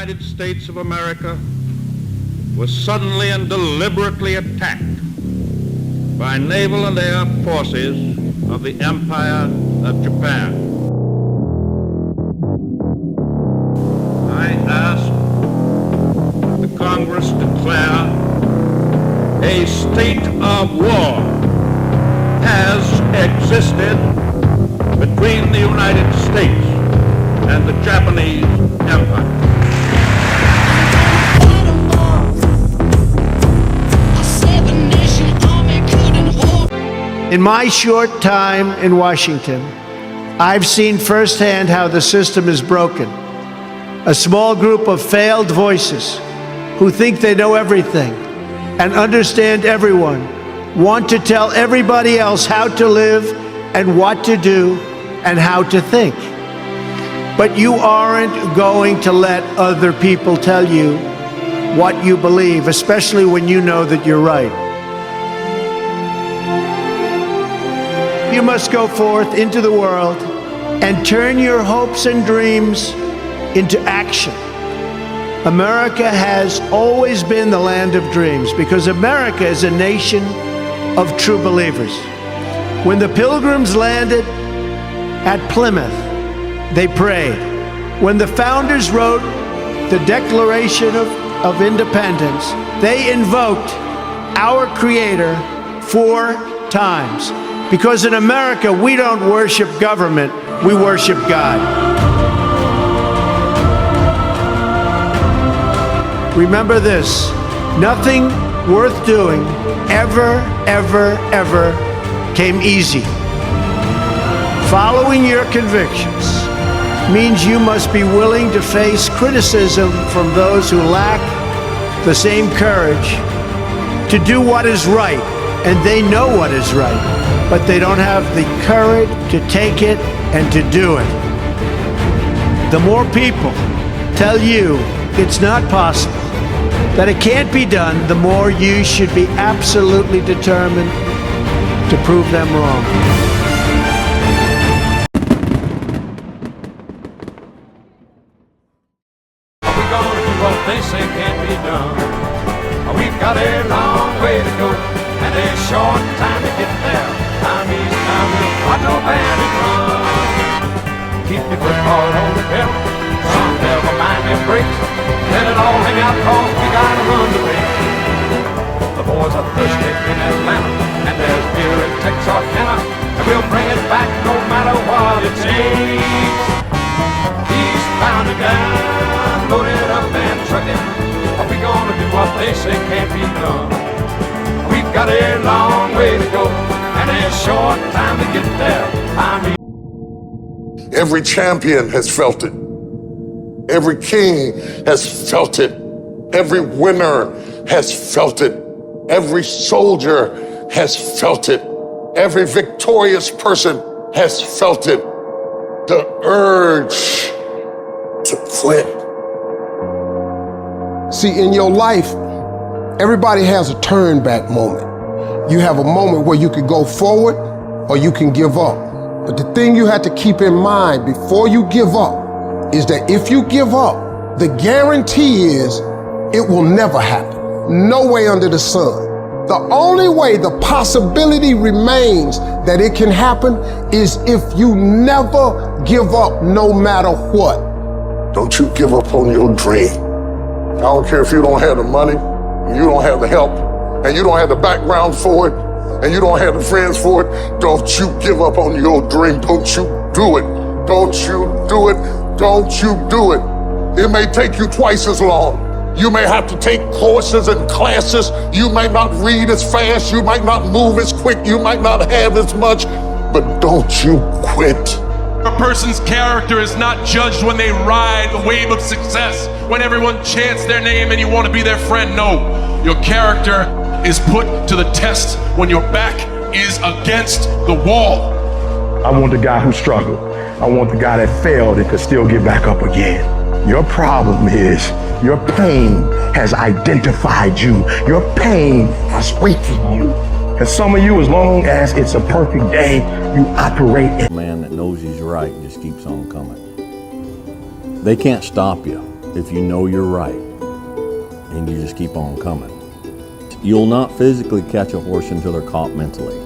United States of America was suddenly and deliberately attacked by naval and air forces of the Empire of Japan. I ask that the Congress declare a state of war has existed between the United States and the Japanese Empire. In my short time in Washington, I've seen firsthand how the system is broken. A small group of failed voices who think they know everything and understand everyone want to tell everybody else how to live and what to do and how to think. But you aren't going to let other people tell you what you believe, especially when you know that you're right. You must go forth into the world and turn your hopes and dreams into action. America has always been the land of dreams because America is a nation of true believers. When the Pilgrims landed at Plymouth, they prayed. When the founders wrote the Declaration of Independence, they invoked our Creator 4 times. Because in America, we don't worship government, we worship God. Remember this, nothing worth doing ever came easy. Following your convictions means you must be willing to face criticism from those who lack the same courage to do what is right, and they know what is right, but they don't have the courage to take it and to do it. The more people tell you it's not possible, that it can't be done, the more you should be absolutely determined to prove them wrong. Are we gonna do what they say can't be done? We've got a long way to go and a short time to get there. Time is time, watch no bandit run. Keep your foot hard on the pedal, some never mind them brakes. Let it all hang out cause we gotta run the race. The boys are thirsty in Atlanta and there's beer in Texarkana, and we'll bring it back no matter what it takes. Eastbound and down, loaded up and trucking. Are we gonna do what they say can't be done? We've got a long way to go and a short time to get there. Every champion has felt it. Every king has felt it. Every winner has felt it. Every soldier has felt it. Every victorious person has felt it. The urge to quit. See, in your life, everybody has a turn back moment. You have a moment where you can go forward or you can give up. But the thing you have to keep in mind before you give up is that if you give up, the guarantee is it will never happen. No way under the sun. The only way the possibility remains that it can happen is if you never give up no matter what. Don't you give up on your dream. I don't care if you don't have the money, you don't have the help, and you don't have the background for it, and you don't have the friends for it. Don't you give up on your dream. Don't you do it. Don't you do it. Don't you do it. It may take you twice as long. You may have to take courses and classes. You might not read as fast. You might not move as quick. You might not have as much, but don't you quit. A person's character is not judged when they ride the wave of success, when everyone chants their name and you want to be their friend. No, your character is put to the test when your back is against the wall. I want the guy who struggled. I want the guy that failed and could still get back up again. Your problem is your pain has identified you. Your pain has weakened you. And some of you, as long as it's a perfect day, you operate in. A man that knows he's right just keeps on coming. They can't stop you. if you know you're right and you just keep on coming. You'll not physically catch a horse until they're caught mentally.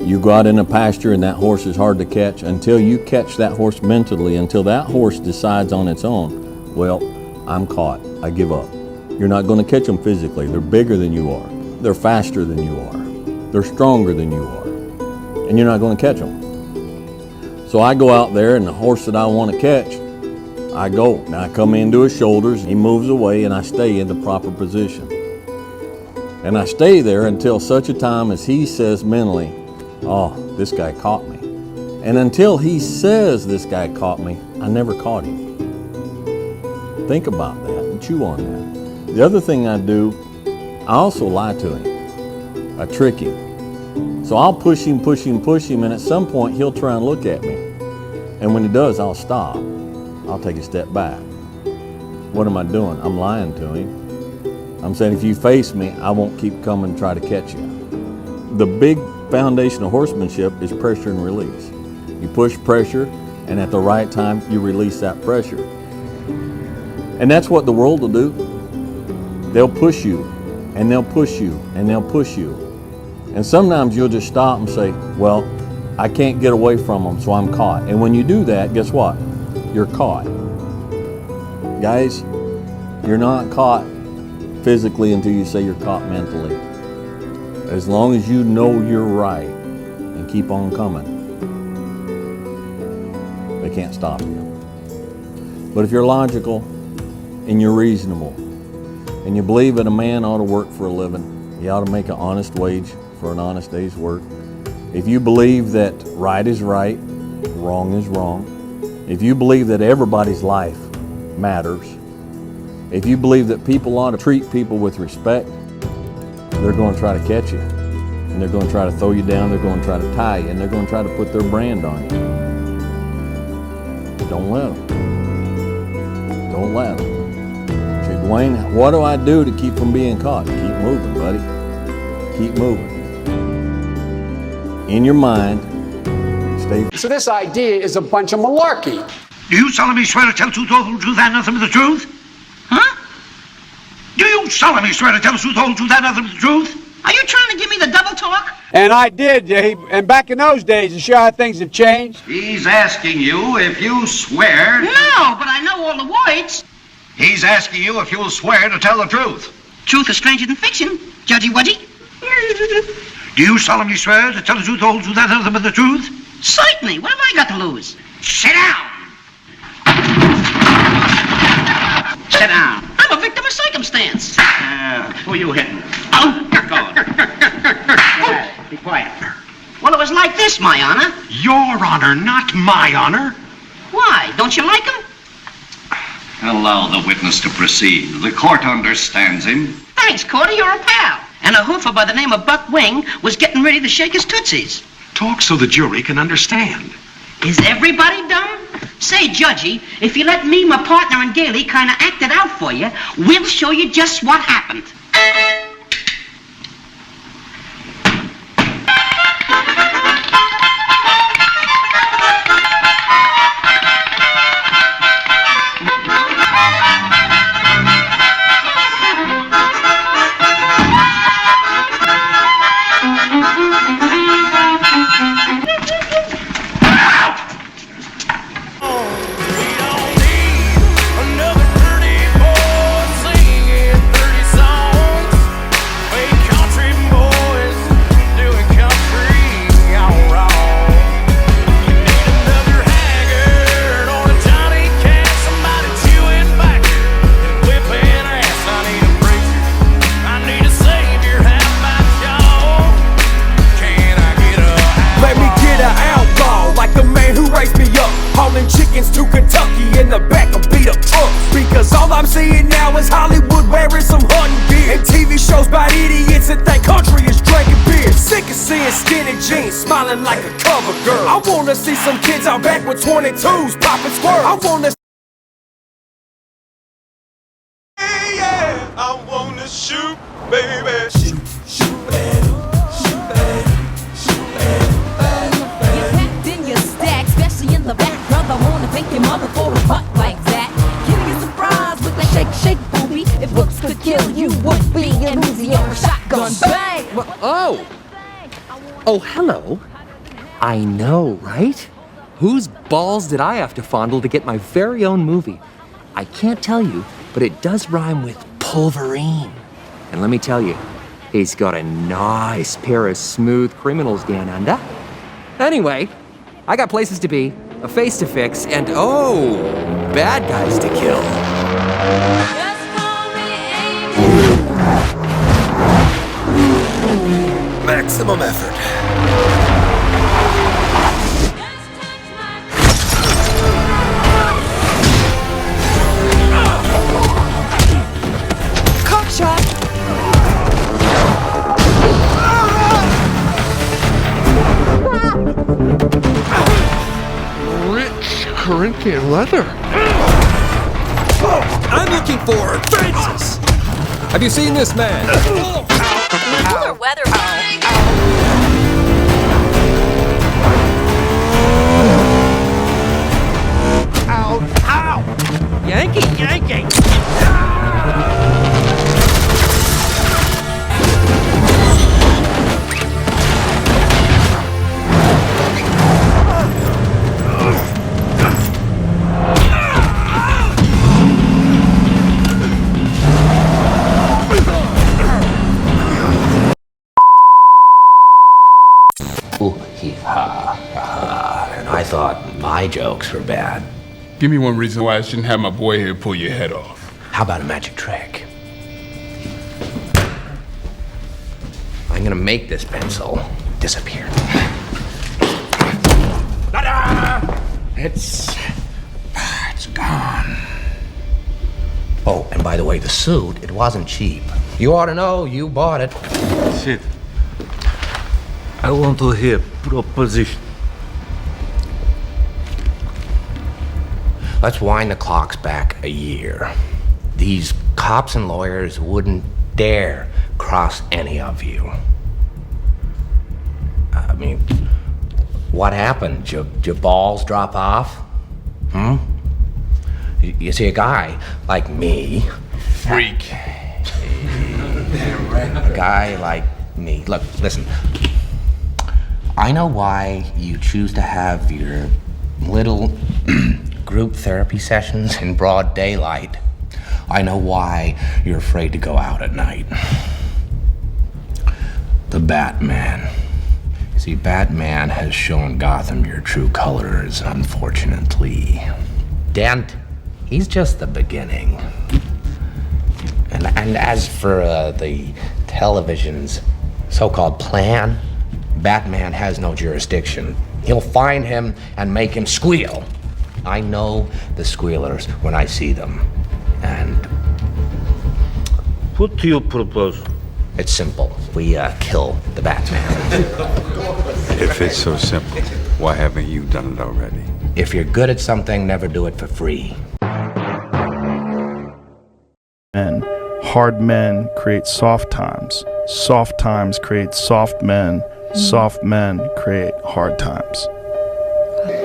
You go out in a pasture and that horse is hard to catch until you catch that horse mentally, until that horse decides on its own, well, I'm caught, I give up. You're not going to catch them physically. They're bigger than you are. They're faster than you are. They're stronger than you are. And you're not going to catch them. So I go out there and the horse that I want to catch, I go. Now I come into his shoulders, he moves away, and I stay in the proper position. And I stay there until such a time as he says mentally, oh, this guy caught me. And until he says this guy caught me, I never caught him. Think about that and chew on that. The other thing I do, I also lie to him. I trick him. So I'll push him, and at some point he'll try and look at me. And when he does, I'll stop. I'll take a step back. What am I doing? I'm lying to him. I'm saying, if you face me, I won't keep coming and try to catch you. The big foundation of horsemanship is pressure and release. You push pressure, and at the right time, you release that pressure. And that's what the world will do. They'll push you, and they'll push you, and they'll push you. And sometimes you'll just stop and say, well, I can't get away from them, so I'm caught. And when you do that, guess what? You're caught. Guys, you're not caught physically until you say you're caught mentally. As long as you know you're right and keep on coming, they can't stop you. But if you're logical and you're reasonable and you believe that a man ought to work for a living, he ought to make an honest wage for an honest day's work. If you believe that right is right, wrong is wrong, if you believe that everybody's life matters, if you believe that people ought to treat people with respect, they're going to try to catch you. And they're going to try to throw you down, they're going to try to tie you, and they're going to try to put their brand on you. Don't let them. Don't let them. Say, Dwayne, what do I do to keep from being caught? Keep moving, buddy. Keep moving. In your mind, stay. So this idea is a bunch of malarkey. Do you solemnly swear to tell the truth, the whole truth, and nothing but the truth? Huh? Do you solemnly swear to tell the truth, the whole truth, and nothing but the truth? Are you trying to give me the double talk? And I did, and back in those days, to show how things have changed. He's asking you if you swear. No, but I know all the words. He's asking you if you'll swear to tell the truth. Truth is stranger than fiction, Judgy Wudgy. Do you solemnly swear to tell the truth, the whole truth, and nothing but the truth? Certainly. What have I got to lose? Sit down. Sit down. I'm a victim of circumstance. Who are you hitting? Oh. Go on. Yeah, be quiet. Well, it was like this, my honor. Your honor, not my honor. Why? Don't you like him? Allow the witness to proceed. The court understands him. Thanks, Cordy. You're a pal. And a hoofer by the name of Buck Wing was getting ready to shake his tootsies. Talk so the jury can understand. Is everybody dumb? Say, Judgy, if you let me, my partner, and Gailey kind of act it out for you, we'll show you just what happened. Chickens to Kentucky in the back of beat up trucks. Because all I'm seeing now is Hollywood wearing some hunting gear, and TV shows about idiots that think country is drinking beer. Sick of seeing skinny jeans smiling like a cover girl. I wanna see some kids out back with 22s popping squirrels. I wanna I wanna shoot, baby. Shoot, shoot, baby. Shoot, baby. Shoot, baby. You're packed in your stack, especially in the back. Brother, wanna thank your mother for a butt like that. Killing shake, booby. If looks could kill, you would be an Uzi or a shotgun. Bang! Oh! Oh, hello. I know, right? Whose balls did I have to fondle to get my very own movie? I can't tell you, but it does rhyme with Pulverine. And let me tell you, he's got a nice pair of smooth criminals down under. Anyway, I got places to be, a face to fix, and oh, bad guys to kill. Maximum effort. Cockshot! Rich Corinthian leather. I'm looking for Francis! Have you seen this man? Cooler weather. Ow! Ow! Yankee, Yankee! And I thought my jokes were bad. Give me one reason why I shouldn't have my boy here pull your head off. How about a magic trick? I'm gonna make this pencil disappear. Ta-da! It's gone. Oh, and by the way, the suit, it wasn't cheap. You ought to know, you bought it. Shit. I want to hear proposition. Let's wind the clocks back a year. These cops and lawyers wouldn't dare cross any of you. I mean, what happened? Your balls drop off? You see, a guy like me... Freak. A guy like me... Look, listen. I know why you choose to have your little group therapy sessions in broad daylight. I know why you're afraid to go out at night. The Batman. See, Batman has shown Gotham your true colors, unfortunately. Dent, he's just the beginning. And as for the television's so-called plan, Batman has no jurisdiction. He'll find him and make him squeal. I know the squealers when I see them. And... What do you propose? It's simple. We kill the Batman. If it's so simple, why haven't you done it already? If you're good at something, never do it for free. Men. Hard men create soft times. Soft times create soft men. Soft men create hard times.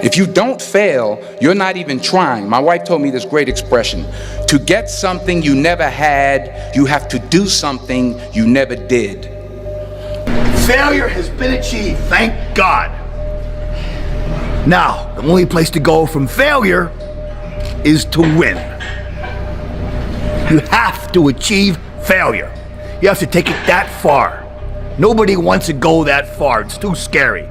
If you don't fail, you're not even trying. My wife told me this great expression. To get something you never had, you have to do something you never did. Failure has been achieved, thank God. Now, the only place to go from failure is to win. You have to achieve failure. You have to take it that far. Nobody wants to go that far. It's too scary.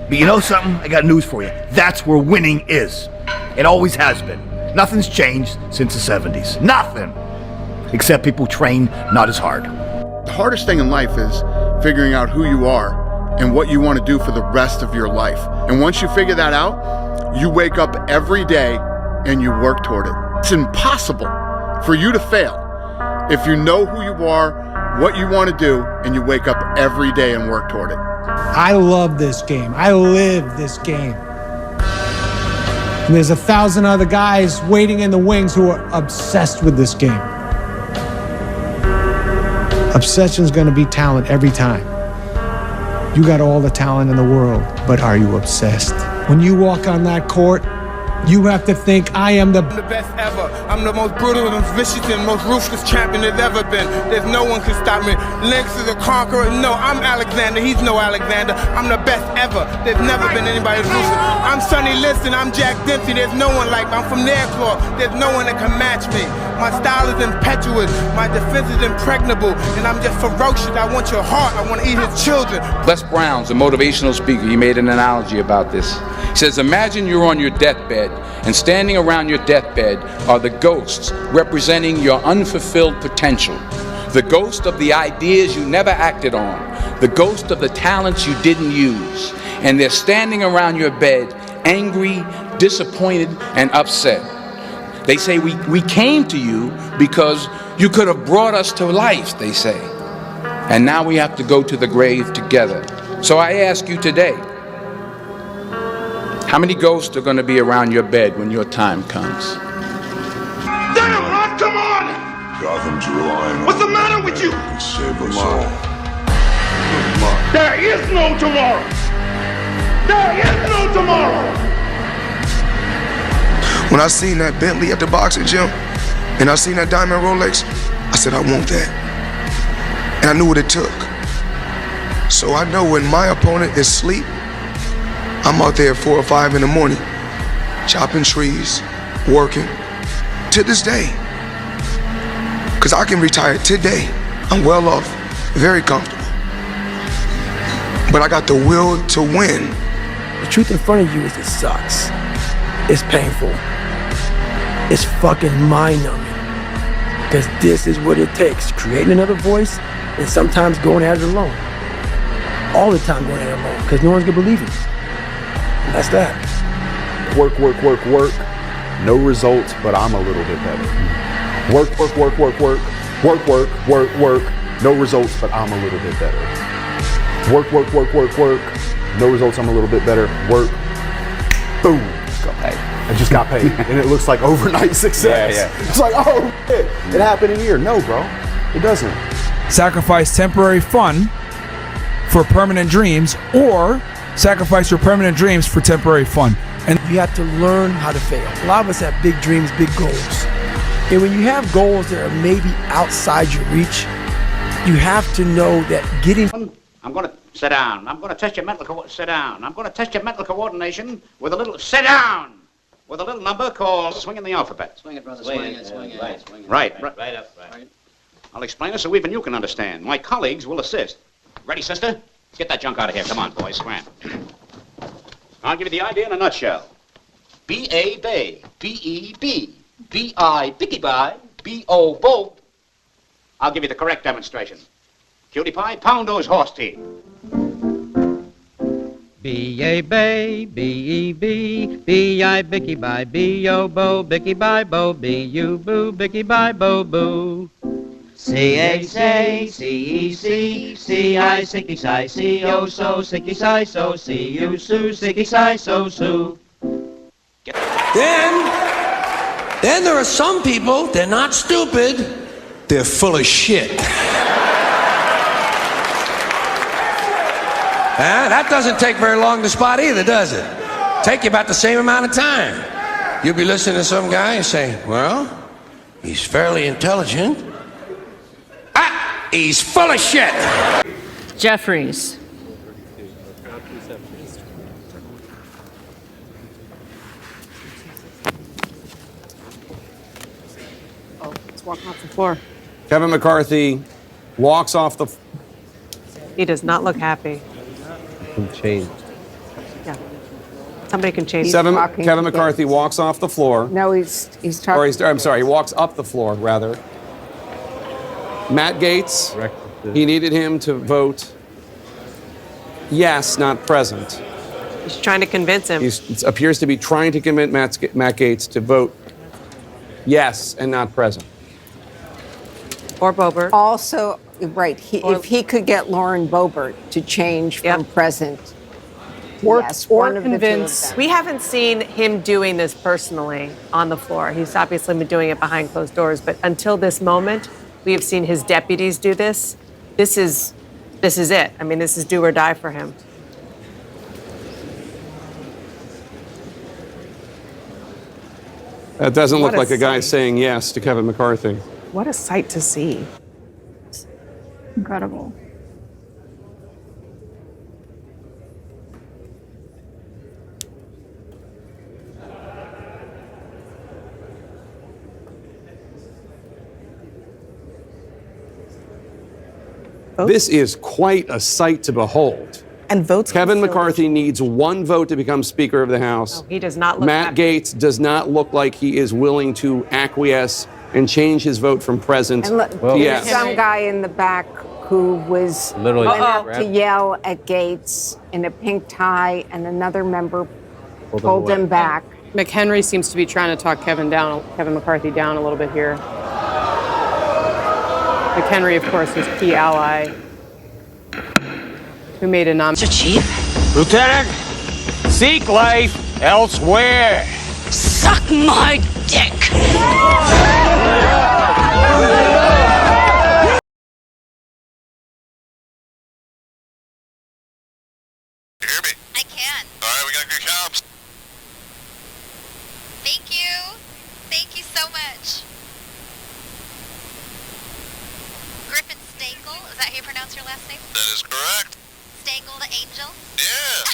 But you know something? I got news for you. That's where winning is. It always has been. Nothing's changed since the 70s. Nothing. Except people train not as hard. The hardest thing in life is figuring out who you are and what you want to do for the rest of your life. And once you figure that out, you wake up every day and you work toward it. It's impossible for you to fail if you know who you are, what you want to do, and you wake up every day and work toward it. I love this game. I live this game. And there's 1,000 other guys waiting in the wings who are obsessed with this game. Obsession's gonna be talent every time. You got all the talent in the world, but are you obsessed? When you walk on that court, You have to think I am the best ever. I'm the most brutal, most vicious, and most ruthless champion there's ever been. There's no one can stop me. Lynx is a conqueror. No, I'm Alexander. He's no Alexander. I'm the best ever. There's never been anybody as ruthless. I'm Sonny Liston. I'm Jack Dempsey. There's no one like me. I'm from Nairclaw. There's no one that can match me. My style is impetuous. My defense is impregnable. And I'm just ferocious. I want your heart. I want to eat his children. Les Brown's a motivational speaker. He made an analogy about this. He says, imagine you're on your deathbed, and standing around your deathbed are the ghosts representing your unfulfilled potential. The ghost of the ideas you never acted on. The ghost of the talents you didn't use. And they're standing around your bed, angry, disappointed, and upset. They say, we came to you because you could have brought us to life, they say. And now we have to go to the grave together. So I ask you today, how many ghosts are going to be around your bed when your time comes? Damn, Rod, come on! Gotham's relying on What's the matter with you? to save us all. There is no tomorrow! There is no tomorrow! When I seen that Bentley at the boxing gym, and I seen that diamond Rolex, I said, I want that. And I knew what it took. So I know when my opponent is asleep, I'm out there at 4 or 5 in the morning, chopping trees, working, to this day. Because I can retire today. I'm well off, very comfortable. But I got the will to win. The truth in front of you is it sucks. It's painful. It's fucking mind-numbing. Because this is what it takes, creating another voice and sometimes going at it alone. All the time going at it alone, because no one's gonna believe you. And that's that. Work, work, work, work. No results, but I'm a little bit better. Work, work, work, work, work. Work, work, work, work. No results, but I'm a little bit better. Work, work, work, work, work. No results, I'm a little bit better. Work. Boom. Just got paid. I just got paid. And it looks like overnight success. Yeah. It's like, oh, shit. It happened in a year. No, bro. It doesn't. Sacrifice temporary fun for permanent dreams, or sacrifice your permanent dreams for temporary fun. And you have to learn how to fail. A lot of us have big dreams, big goals. And when you have goals that are maybe outside your reach, you have to know that getting... I'm going to sit down. I'm going to test your mental sit down. I'm going to test your mental coordination with a little sit down, with a little number called swinging the alphabet. Swing it, brother, swing it. Right, swing it. Right up. I'll explain it so even you can understand. My colleagues will assist. Ready, sister? Get that junk out of here. Come on, boys. Scram. I'll give you the idea in a nutshell. B-A, bay. B-E-B. B-I, bicky by. B-O, bo. I'll give you the correct demonstration. Cutie pie, pound those horse teeth. B-A, bay. B-E-B. B-I, bicky by. B-O, bo. Bicky by, bo. B-U, boo. Bicky by, bo, boo. C-A-say, C-E-C, C-I, sicky-si, C-O-so, sicky-si, so, C-U-su, sicky-si, so-su. Then there are some people, they're not stupid, they're full of shit. That doesn't take very long to spot either, does it? Take you about the same amount of time. You'll be listening to some guy and say, well, he's fairly intelligent. He's full of shit. Jeffries. Oh, it's walking off the floor. Kevin McCarthy walks off the... He does not look happy. Changed. Yeah. Somebody can change. Kevin McCarthy walks off the floor. No, he's talking. I'm sorry, he walks up the floor, rather. Matt Gaetz, he needed him to vote yes, not present. He's trying to convince him. He appears to be trying to convince Matt Gaetz to vote yes and not present. Or Boebert. Also, right, if he could get Lauren Boebert to change from present. Or one of the two of convince. them. We haven't seen him doing this personally on the floor. He's obviously been doing it behind closed doors, but until this moment, we have seen his deputies do this. This is it. I mean, this is do or die for him. That doesn't look What a like a guy sight. saying yes to Kevin McCarthy. What a sight to see. Incredible. This is quite a sight to behold. And votes. Kevin McCarthy needs one vote to become Speaker of the House. He does not look Matt Gaetz does not look like he is willing to acquiesce and change his vote from present And look, to there's yes. some guy in the back who was Literally went up grabbed- to yell at Gates in a pink tie, and another member pulled him back. McHenry seems to be trying to talk Kevin McCarthy down a little bit here. McHenry, of course, his key ally, who made a nomination. Chief? Lieutenant, seek life elsewhere. Suck my dick. I can. All right, we got good cops. Thank you. Thank you so much. Griffin Stengel, is that how you pronounce your last name? That is correct. Stengel the Angel? Yeah.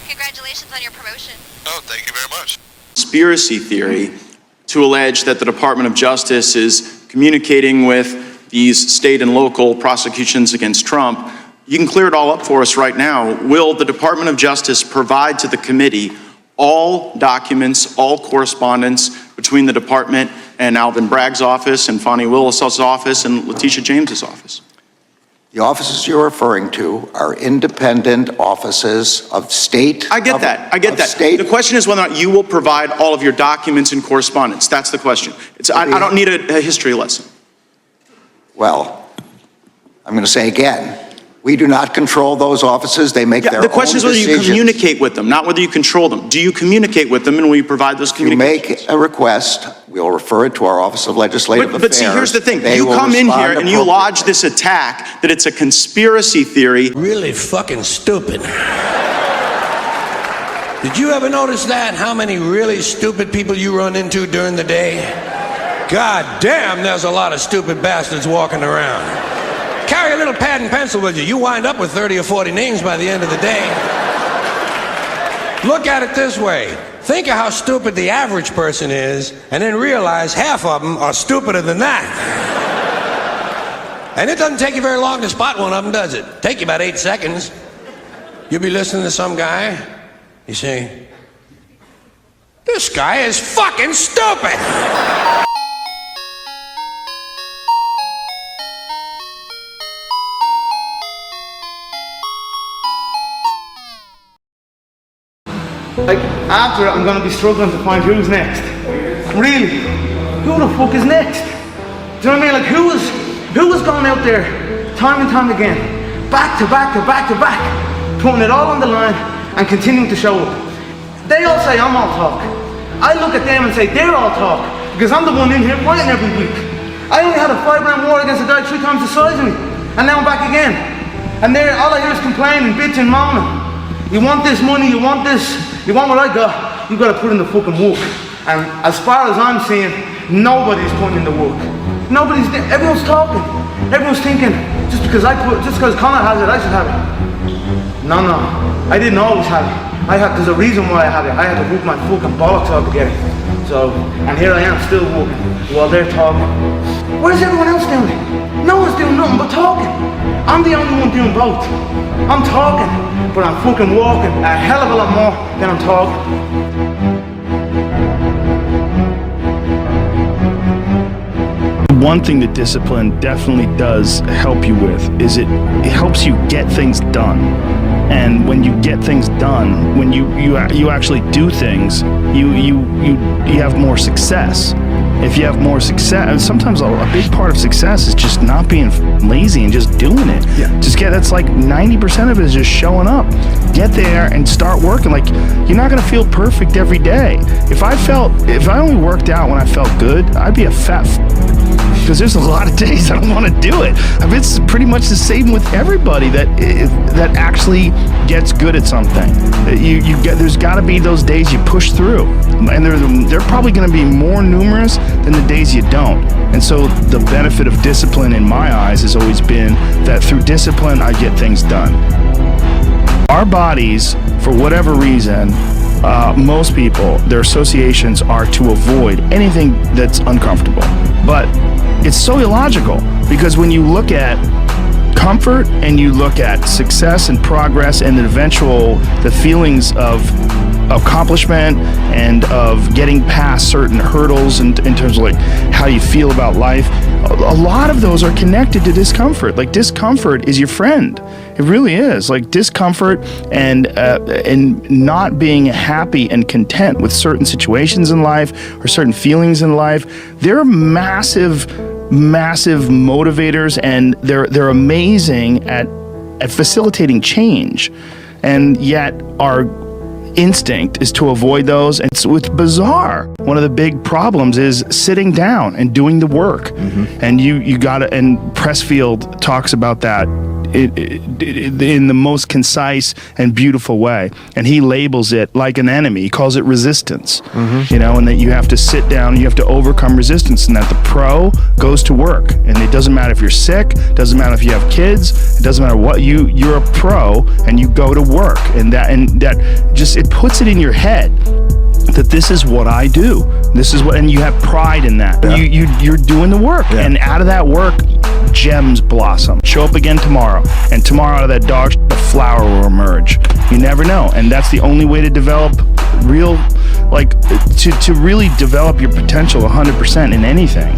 Congratulations on your promotion. Oh, thank you very much. Conspiracy theory to allege that the Department of Justice is communicating with these state and local prosecutions against Trump. You can clear it all up for us right now. Will the Department of Justice provide to the committee all documents, all correspondence between the department and Alvin Bragg's office and Fonnie Willis' office and Letitia James's office? The offices you're referring to are independent offices of state. I get that. I get that. The question is whether or not you will provide all of your documents and correspondence. That's the question. I don't need a history lesson. Well, I'm going to say again, we do not control those offices. They make their own The question is whether you decisions. communicate with them, not whether you control them. Do you communicate with them, and will you provide those communications? You make a request, we'll refer it to our Office of Legislative Affairs. But see, here's the thing. They You will come in respond here and you lodge this attack that it's a conspiracy theory. Really fucking stupid. Did you ever notice that? How many really stupid people you run into during the day? God damn, there's a lot of stupid bastards walking around. Carry a little pad and pencil with you. You wind up with 30 or 40 names by the end of the day. Look at it this way. Think of how stupid the average person is, and then realize half of them are stupider than that. And it doesn't take you very long to spot one of them, does it? Take you about 8 seconds. You'll be listening to some guy. You say, this guy is fucking stupid. Like, after it, I'm gonna be struggling to find who's next. Really? Who the fuck is next? Do you know what I mean? Like, who was going out there time and time again, back to back to back to back, putting it all on the line and continuing to show up? They all say I'm all talk. I look at them and say they're all talk because I'm the one in here fighting every week. I only had a 5-round war against a guy 3 times the size of me, and now I'm back again. And they're all I hear is complaining, bitching, moaning. You want this money, you want this, you want what I got, you gotta put in the fucking work. And as far as I'm seeing, nobody's putting in the work. Everyone's talking. Everyone's thinking, just because Connor has it, I should have it. No, I didn't always have it. There's a reason why I had it. I had to work my fucking bollocks out to get it. So, and here I am still working while they're talking. What is everyone else doing? No one's doing nothing but talking. I'm the only one doing both. I'm talking, but I'm fucking walking a hell of a lot more than I'm talking. One thing that discipline definitely does help you with is it helps you get things done. And when you get things done, when you actually do things, you have more success. If you have more success, sometimes a big part of success is just not being lazy and just doing it. Yeah. That's like 90% of it is just showing up. Get there and start working. Like, you're not gonna feel perfect every day. If I only worked out when I felt good, I'd be a fat because there's a lot of days I don't want to do it. I mean, it's pretty much the same with everybody that actually gets good at something. There's got to be those days you push through, and they're probably going to be more numerous than the days you don't. And so the benefit of discipline in my eyes has always been that through discipline I get things done. Our bodies, for whatever reason, most people, their associations are to avoid anything that's uncomfortable. But it's so illogical, because when you look at comfort and you look at success and progress and the feelings of accomplishment and of getting past certain hurdles in terms of like how you feel about life, a lot of those are connected to discomfort. Like, discomfort is your friend. It really is. Like, discomfort and not being happy and content with certain situations in life or certain feelings in life, they're massive motivators, and they're amazing at facilitating change. And yet our instinct is to avoid those, and it's bizarre. One of the big problems is sitting down and doing the work. And you gotta, and Pressfield talks about that in the most concise and beautiful way, and he labels it like an enemy. He calls it resistance. And that you have to sit down, you have to overcome resistance, and that the pro goes to work. And it doesn't matter if you're sick, doesn't matter if you have kids, it doesn't matter what, you're a pro and you go to work. And that just, it puts it in your head that this is what I do. This is what, and you have pride in that. Yeah. You're doing the work, and out of that work, gems blossom. Show up again tomorrow, and tomorrow out of that dog shit, a flower will emerge. You never know, and that's the only way to develop real, to really develop your potential 100% in anything.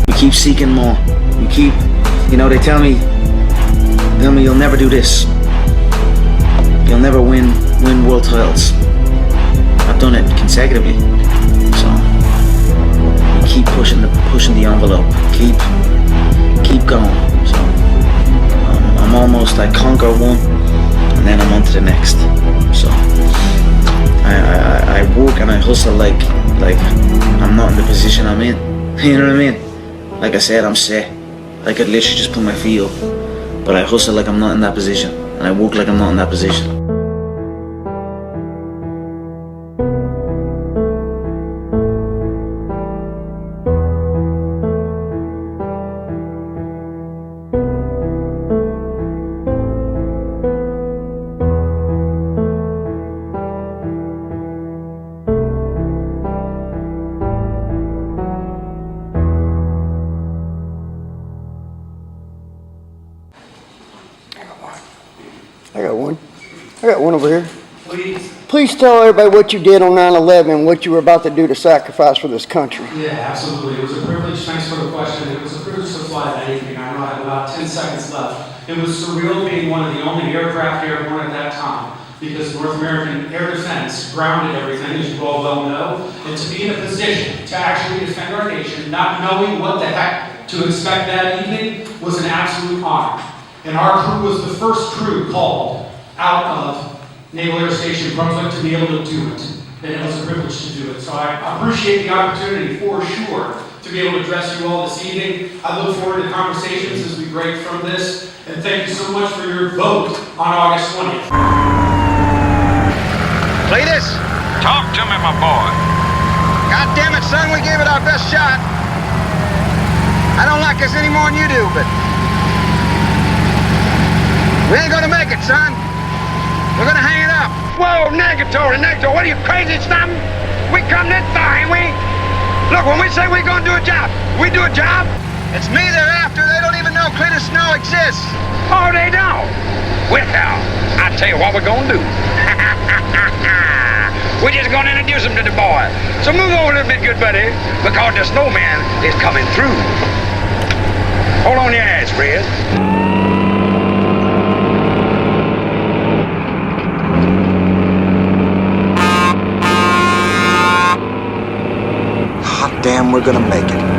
We keep seeking more. We keep, they tell me you'll never do this. You'll never win world titles. I've done it consecutively, so keep pushing the envelope. Keep going. So I'm almost, I conquer one, and then I'm on to the next. So I work and I hustle like I'm not in the position I'm in. You know what I mean? Like I said, I'm set. I could literally just put my feet up, but I hustle like I'm not in that position, and I work like I'm not in that position. I got one over here. Please tell everybody what you did on 9/11 and what you were about to do to sacrifice for this country. Yeah, absolutely. It was a privilege. Thanks for the question. It was a privilege to fly that evening. I know I have about 10 seconds left. It was surreal being one of the only aircraft airborne at that time, because North American Air Defense grounded everything, as you all well know, and to be in a position to actually defend our nation, not knowing what the heck to expect that evening, was an absolute honor. And our crew was the first crew called out of Naval Air Station Brunswick to be able to do it. And it was a privilege to do it. So I appreciate the opportunity, for sure, to be able to address you all this evening. I look forward to conversations as we break from this. And thank you so much for your vote on August 20th. Cletus? Talk to me, my boy. God damn it, son, we gave it our best shot. I don't like us any more than you do, but we ain't gonna make it, son. We're gonna hang it up. Whoa, negatory, what are you, crazy something? We come this far, ain't we? Look, when we say we're gonna do a job, we do a job. It's me they're after. They don't even know Cletus Snow exists. Oh, they don't? Well, I'll tell you what we're gonna do. We're just gonna introduce them to the boy. So move over a little bit, good buddy, because the snowman is coming through. Hold on your ass, Fred. Hot damn, we're gonna make it.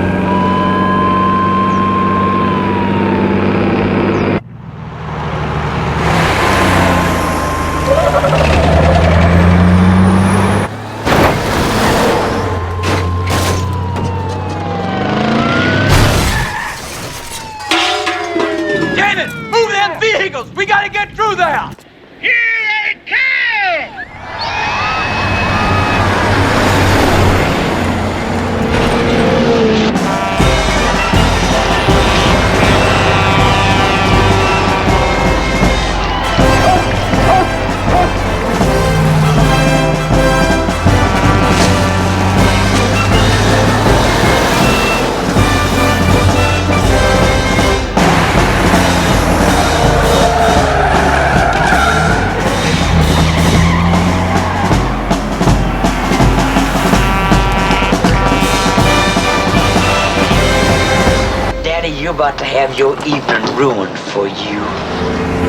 about to have your evening ruined for you.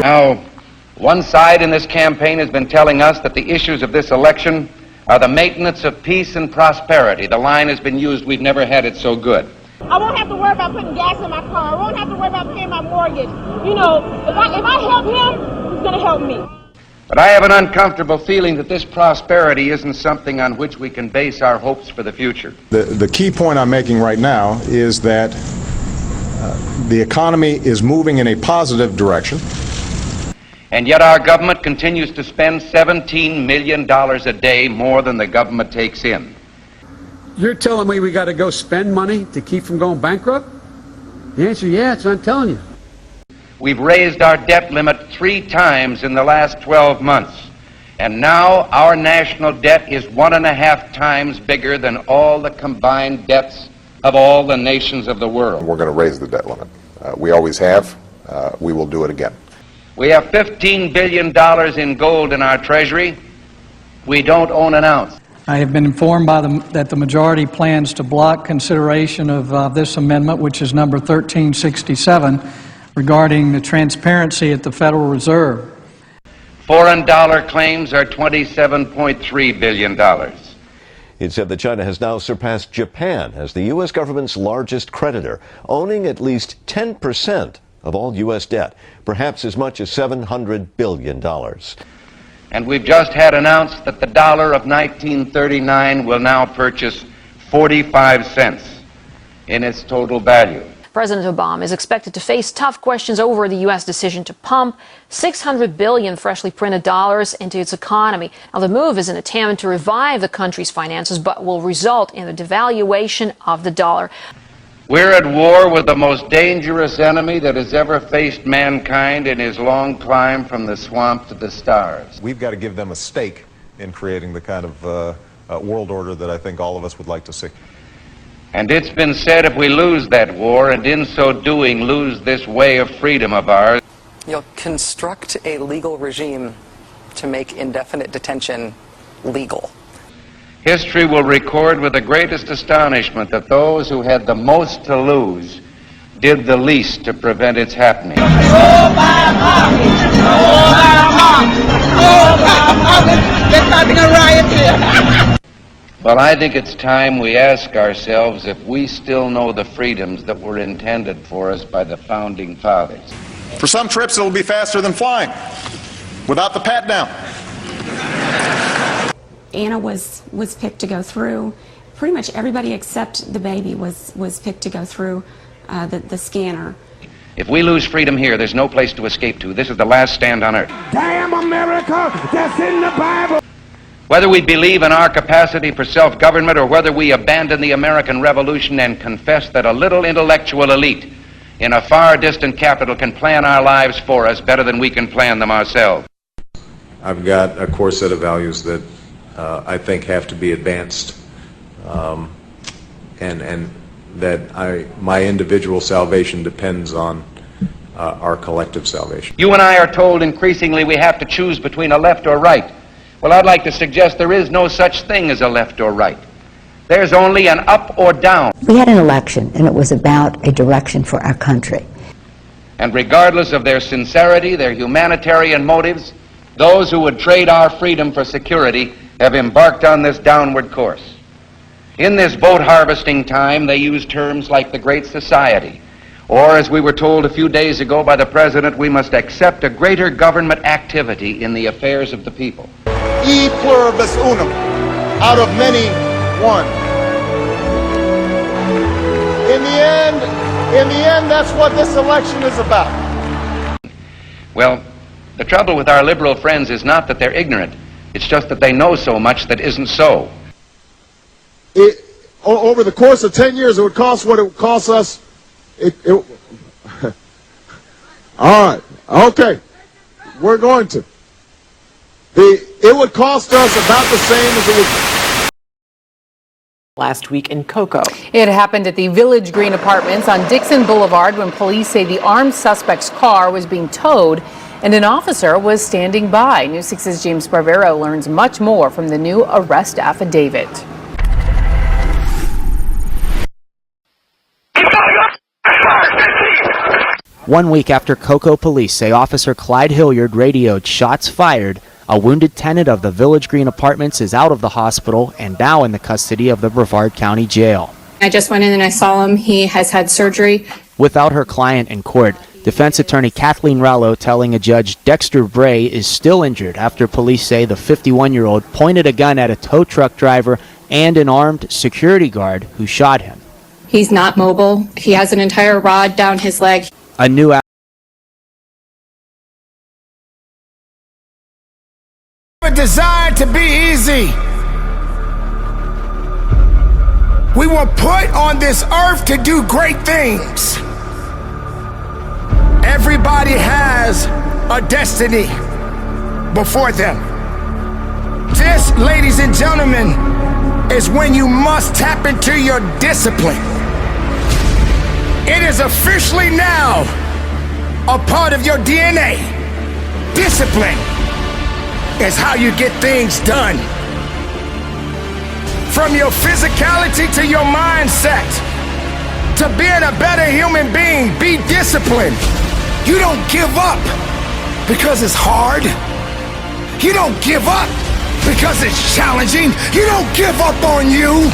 Now, one side in this campaign has been telling us that the issues of this election are the maintenance of peace and prosperity. The line has been used, we've never had it so good. I won't have to worry about putting gas in my car. I won't have to worry about paying my mortgage. You know, if I help him, he's going to help me. But I have an uncomfortable feeling that this prosperity isn't something on which we can base our hopes for the future. The key point I'm making right now is that the economy is moving in a positive direction. And yet our government continues to spend $17 million a day more than the government takes in. You're telling me we got to go spend money to keep from going bankrupt? The answer is yes, I'm telling you. We've raised our debt limit 3 times in the last 12 months. And now our national debt is 1.5 times bigger than all the combined debts of all the nations of the world. We're going to raise the debt limit. We always have. We will do it again. We have $15 billion in gold in our treasury. We don't own an ounce. I have been informed that the majority plans to block consideration of this amendment, which is number 1367, regarding the transparency at the Federal Reserve. Foreign dollar claims are $27.3 billion. It said that China has now surpassed Japan as the U.S. government's largest creditor, owning at least 10% of all U.S. debt, perhaps as much as $700 billion. And we've just had announced that the dollar of 1939 will now purchase 45 cents in its total value. President Obama is expected to face tough questions over the U.S. decision to pump $600 billion freshly printed dollars into its economy. Now, the move is an attempt to revive the country's finances, but will result in the devaluation of the dollar. We're at war with the most dangerous enemy that has ever faced mankind in his long climb from the swamp to the stars. We've got to give them a stake in creating the kind of world order that I think all of us would like to see. And it's been said if we lose that war, and in so doing lose this way of freedom of ours, you'll construct a legal regime to make indefinite detention legal. history will record with the greatest astonishment that those who had the most to lose did the least to prevent its happening. But I think it's time we ask ourselves if we still know the freedoms that were intended for us by the Founding Fathers. For some trips, it'll be faster than flying, without the pat down. Anna was picked to go through. Pretty much everybody except the baby was picked to go through the scanner. If we lose freedom here, there's no place to escape to. This is the last stand on earth. Damn America, that's in the Bible. Whether we believe in our capacity for self-government or whether we abandon the American Revolution and confess that a little intellectual elite in a far distant capital can plan our lives for us better than we can plan them ourselves. I've got a core set of values that I think have to be advanced, and that my individual salvation depends on our collective salvation. You and I are told increasingly we have to choose between a left or right. Well, I'd like to suggest there is no such thing as a left or right. There's only an up or down. We had an election, and it was about a direction for our country. And regardless of their sincerity, their humanitarian motives, those who would trade our freedom for security have embarked on this downward course. In this vote harvesting time, they use terms like the Great Society, or as we were told a few days ago by the President, we must accept a greater government activity in the affairs of the people. E pluribus unum, out of many, one. In the end, that's what this election is about. Well, the trouble with our liberal friends is not that they're ignorant. It's just that they know so much that isn't so. Over the course of 10 years, it would cost what it would cost us. All right, okay, we're going to. It would cost us about the same as it would. Last week in Cocoa. It happened at the Village Green Apartments on Dixon Boulevard when police say the armed suspect's car was being towed and an officer was standing by. News 6's James Barbero learns much more from the new arrest affidavit. 1 week after Cocoa police say Officer Clyde Hilliard radioed shots fired, a wounded tenant of the Village Green Apartments is out of the hospital and now in the custody of the Brevard County Jail. I just went in and I saw him. He has had surgery. Without her client in court, defense attorney Kathleen Rallo telling a judge Dexter Bray is still injured after police say the 51-year-old pointed a gun at a tow truck driver and an armed security guard who shot him. He's not mobile. He has an entire rod down his leg. A new designed to be easy. We were put on this earth to do great things. Everybody has a destiny before them. This, ladies and gentlemen, is when you must tap into your discipline. It is officially now a part of your DNA. Discipline is how you get things done. From your physicality to your mindset, to being a better human being, be disciplined. You don't give up because it's hard. You don't give up because it's challenging. You don't give up on you.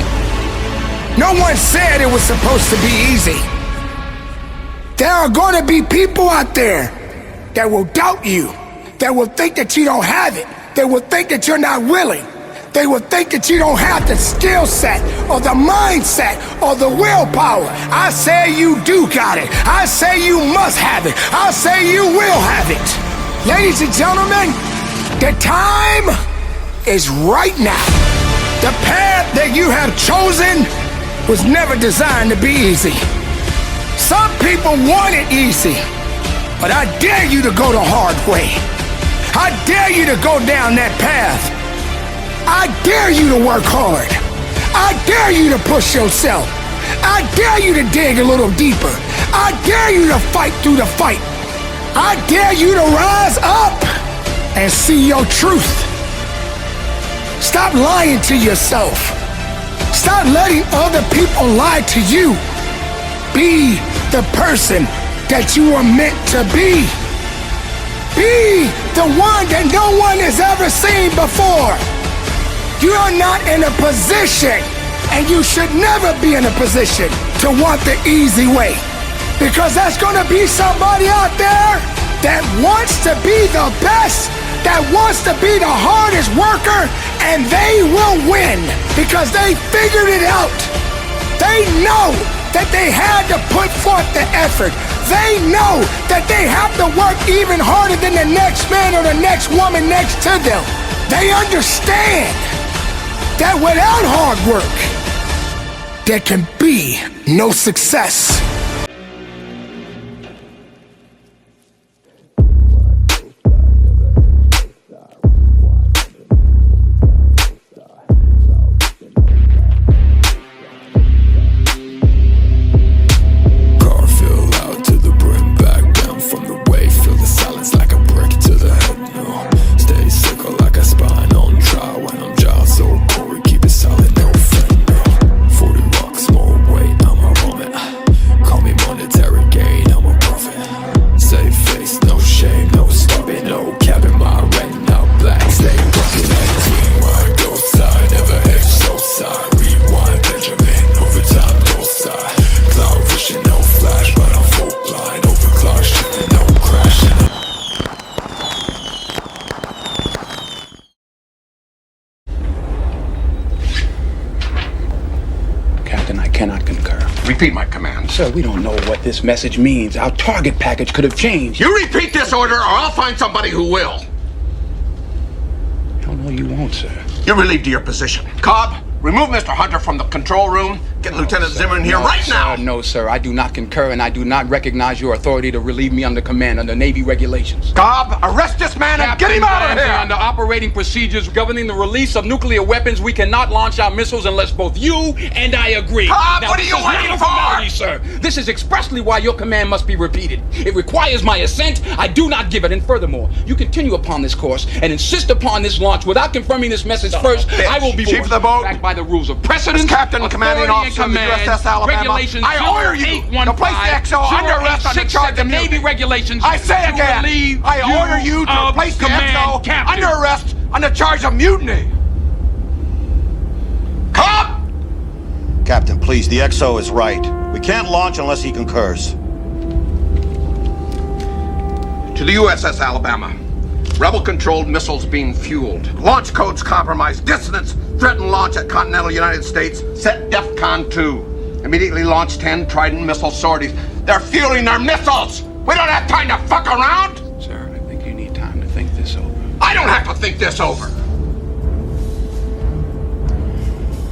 No one said it was supposed to be easy. There are going to be people out there that will doubt you, that will think that you don't have it, that will think that you're not willing. They will think that you don't have the skill set or the mindset or the willpower. I say you do got it. I say you must have it. I say you will have it. Ladies and gentlemen, the time is right now. The path that you have chosen was never designed to be easy. Some people want it easy, but I dare you to go the hard way. I dare you to go down that path. I dare you to work hard. I dare you to push yourself. I dare you to dig a little deeper. I dare you to fight through the fight. I dare you to rise up and see your truth. Stop lying to yourself. Stop letting other people lie to you. Be the person that you are meant to be. Be the one that no one has ever seen before. You are not in a position, and you should never be in a position to want the easy way. Because there's gonna be somebody out there that wants to be the best, that wants to be the hardest worker, and they will win because they figured it out. They know that they had to put forth the effort. They know that they have to work even harder than the next man or the next woman next to them. They understand that without hard work, there can be no success. Repeat my command. Sir, we don't know what this message means. Our target package could have changed. You repeat this order or I'll find somebody who will. Hell no, you won't, sir. You're relieved of your position. Cobb, remove Mr. Hunter from the control room. Get Lieutenant Zimmerman here right now. No, sir, I do not concur, and I do not recognize your authority to relieve me under command under Navy regulations. Cobb, arrest this man and get him out of here! Under operating procedures governing the release of nuclear weapons, we cannot launch our missiles unless both you and I agree. Cobb, now, what are you waiting for? Sir, this is expressly why your command must be repeated. It requires my assent. I do not give it. And furthermore, you continue upon this course and insist upon this launch without confirming this message first. I will be Chief of the boat, back by the rules of precedence, Captain, commanding officer. officer of the USS Alabama. Regulations I order you 0815, to place the XO under arrest on the charge of Navy mutiny. regulations. I say to again, relieve I order you to of place the command, XO Captain. under arrest on the charge of mutiny. Cobb! Captain, please, the XO is right. We can't launch unless he concurs. To the USS Alabama. Rebel-controlled missiles being fueled. Launch codes compromised. Dissonance. Threaten launch at continental United States. Set DEFCON 2. Immediately launch 10 Trident missile sorties. They're fueling their missiles! We don't have time to fuck around! Sir, I think you need time to think this over. I don't have to think this over!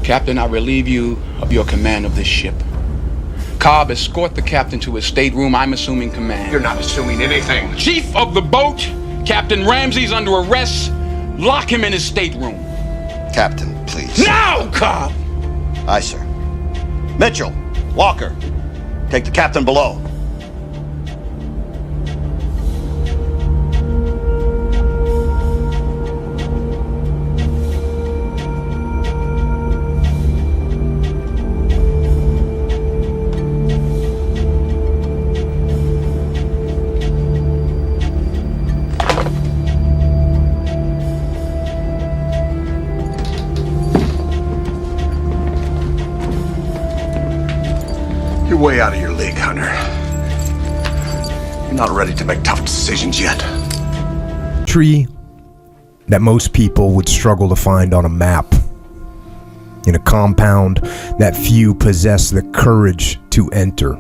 Captain, I relieve you of your command of this ship. Cobb, escort the captain to his stateroom. I'm assuming command. You're not assuming anything. Chief of the boat, Captain Ramsey's under arrest. Lock him in his stateroom. Captain, please. Now, Cobb! Aye, sir. Mitchell, Walker, take the captain below. You're way out of your league, Hunter. You're not ready to make tough decisions yet. Tree that most people would struggle to find on a map. In a compound that few possess the courage to enter.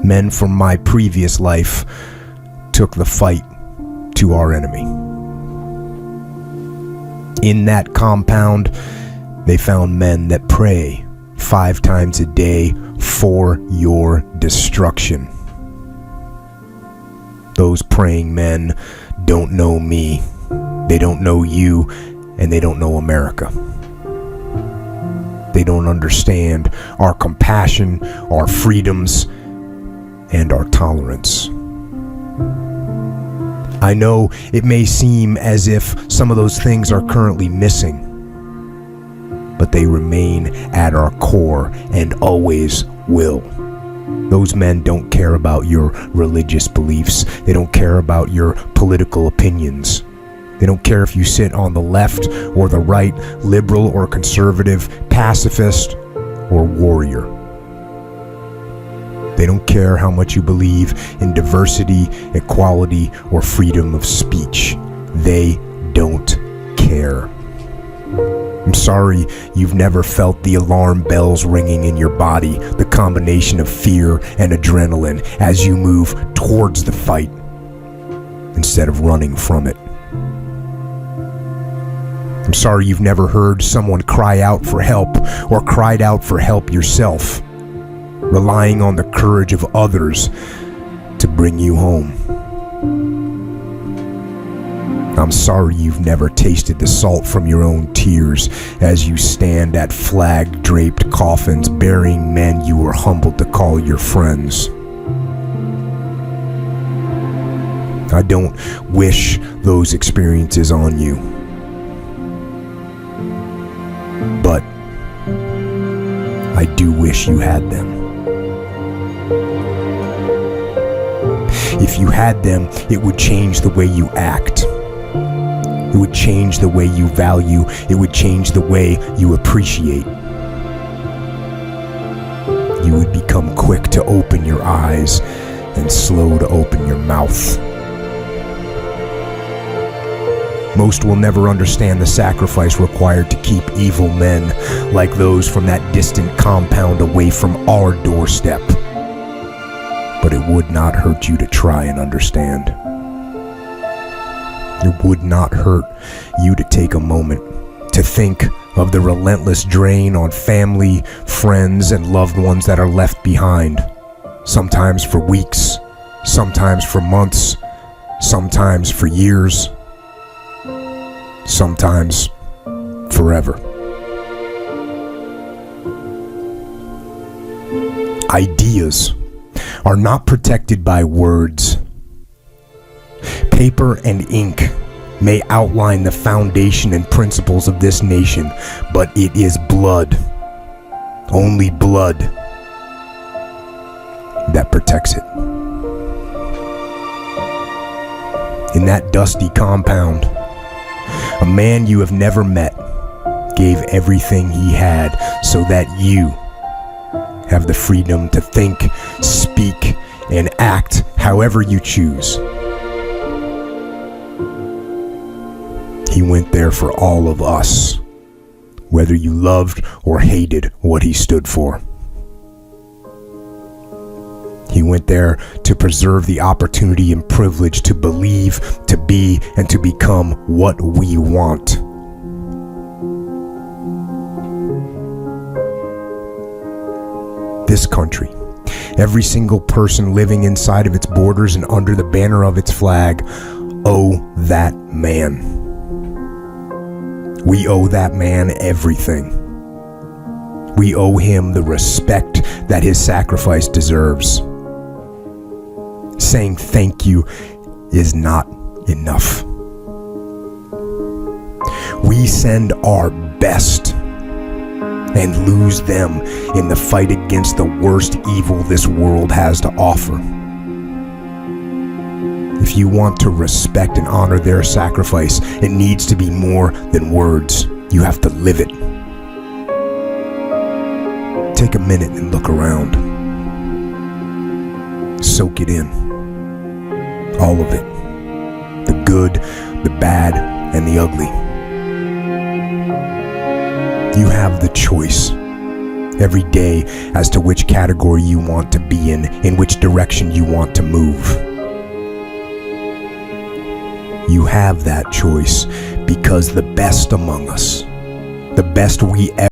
Men from my previous life took the fight to our enemy. In that compound, they found men that pray 5 times a day for your destruction. Those praying men don't know me, they don't know you, and they don't know America. They don't understand our compassion, our freedoms, and our tolerance. I know it may seem as if some of those things are currently missing, but they remain at our core and always will. Those men don't care about your religious beliefs. They don't care about your political opinions. They don't care if you sit on the left or the right, liberal or conservative, pacifist or warrior. They don't care how much you believe in diversity, equality, or freedom of speech. They don't care. I'm sorry you've never felt the alarm bells ringing in your body, the combination of fear and adrenaline as you move towards the fight instead of running from it. I'm sorry you've never heard someone cry out for help or cried out for help yourself, relying on the courage of others to bring you home. I'm sorry you've never tasted the salt from your own tears as you stand at flag-draped coffins burying men you were humbled to call your friends. I don't wish those experiences on you, but I do wish you had them. If you had them, it would change the way you act. It would change the way you value. It would change the way you appreciate. You would become quick to open your eyes and slow to open your mouth. Most will never understand the sacrifice required to keep evil men like those from that distant compound away from our doorstep. But it would not hurt you to try and understand. It would not hurt you to take a moment to think of the relentless drain on family, friends, and loved ones that are left behind. Sometimes for weeks, sometimes for months, sometimes for years, sometimes forever. Ideas are not protected by words. Paper and ink may outline the foundation and principles of this nation, but it is blood. only blood that protects it. In that dusty compound, a man you have never met gave everything he had so that you have the freedom to think, speak, and act however you choose. He went there for all of us, whether you loved or hated what he stood for. He went there to preserve the opportunity and privilege to believe, to be, and to become what we want. This country, every single person living inside of its borders and under the banner of its flag, owe that man. We owe that man everything. We owe him the respect that his sacrifice deserves. Saying thank you is not enough. We send our best and lose them in the fight against the worst evil this world has to offer. If you want to respect and honor their sacrifice, it needs to be more than words. You have to live it. Take a minute and look around. Soak it in. All of it. The good, the bad, and the ugly. You have the choice every day as to which category you want to be in which direction you want to move. You have that choice because the best among us, the best we ever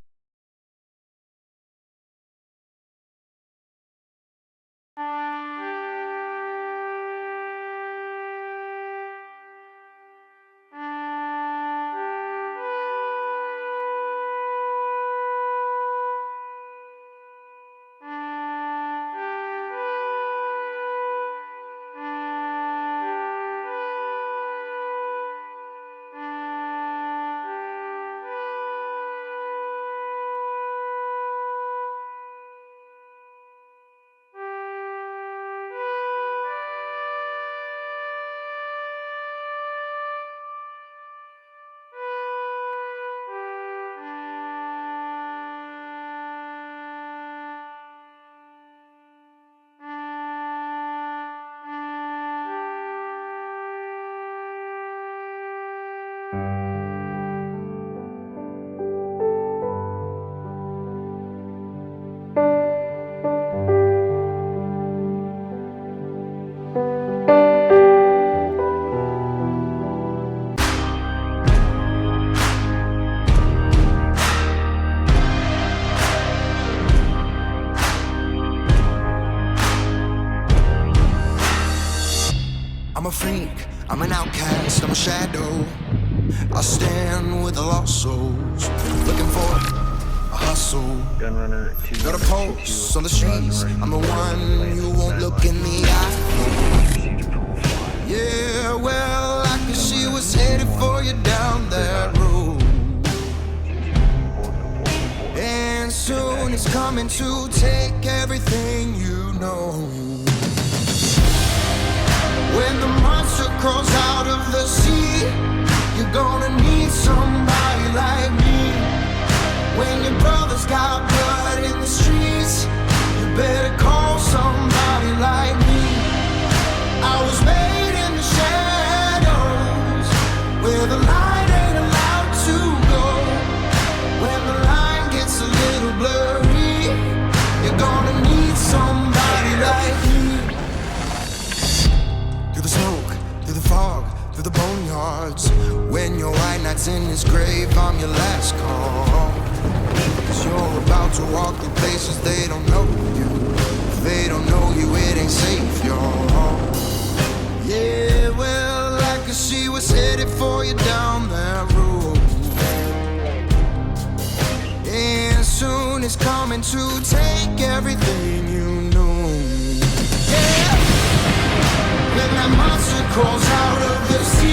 I'm a freak, I'm an outcast, I'm a shadow. I stand with the lost souls, looking for a hustle. Got a pulse on the streets, I'm the one you won't look in the eye. Yeah, well, I can see what's headed for you down that road. And soon it's coming to take everything you know. When the monster crawls out of the sea, you're gonna need somebody like me. When your brother's got blood in the streets, you better call somebody like me. I was made in the shadows, where the light ain't allowed to go. When the line gets a little blurry, you're gonna need somebody like me. Through the smoke, through the fog, through the boneyards. When your white knight's in his grave, I'm your last call. Cause you're about to walk through places they don't know you. If they don't know you, it ain't safe, y'all. Yeah, well, I can see what's headed for you down that road. And soon it's coming to take everything you know. Yeah. When that monster crawls out of the sea,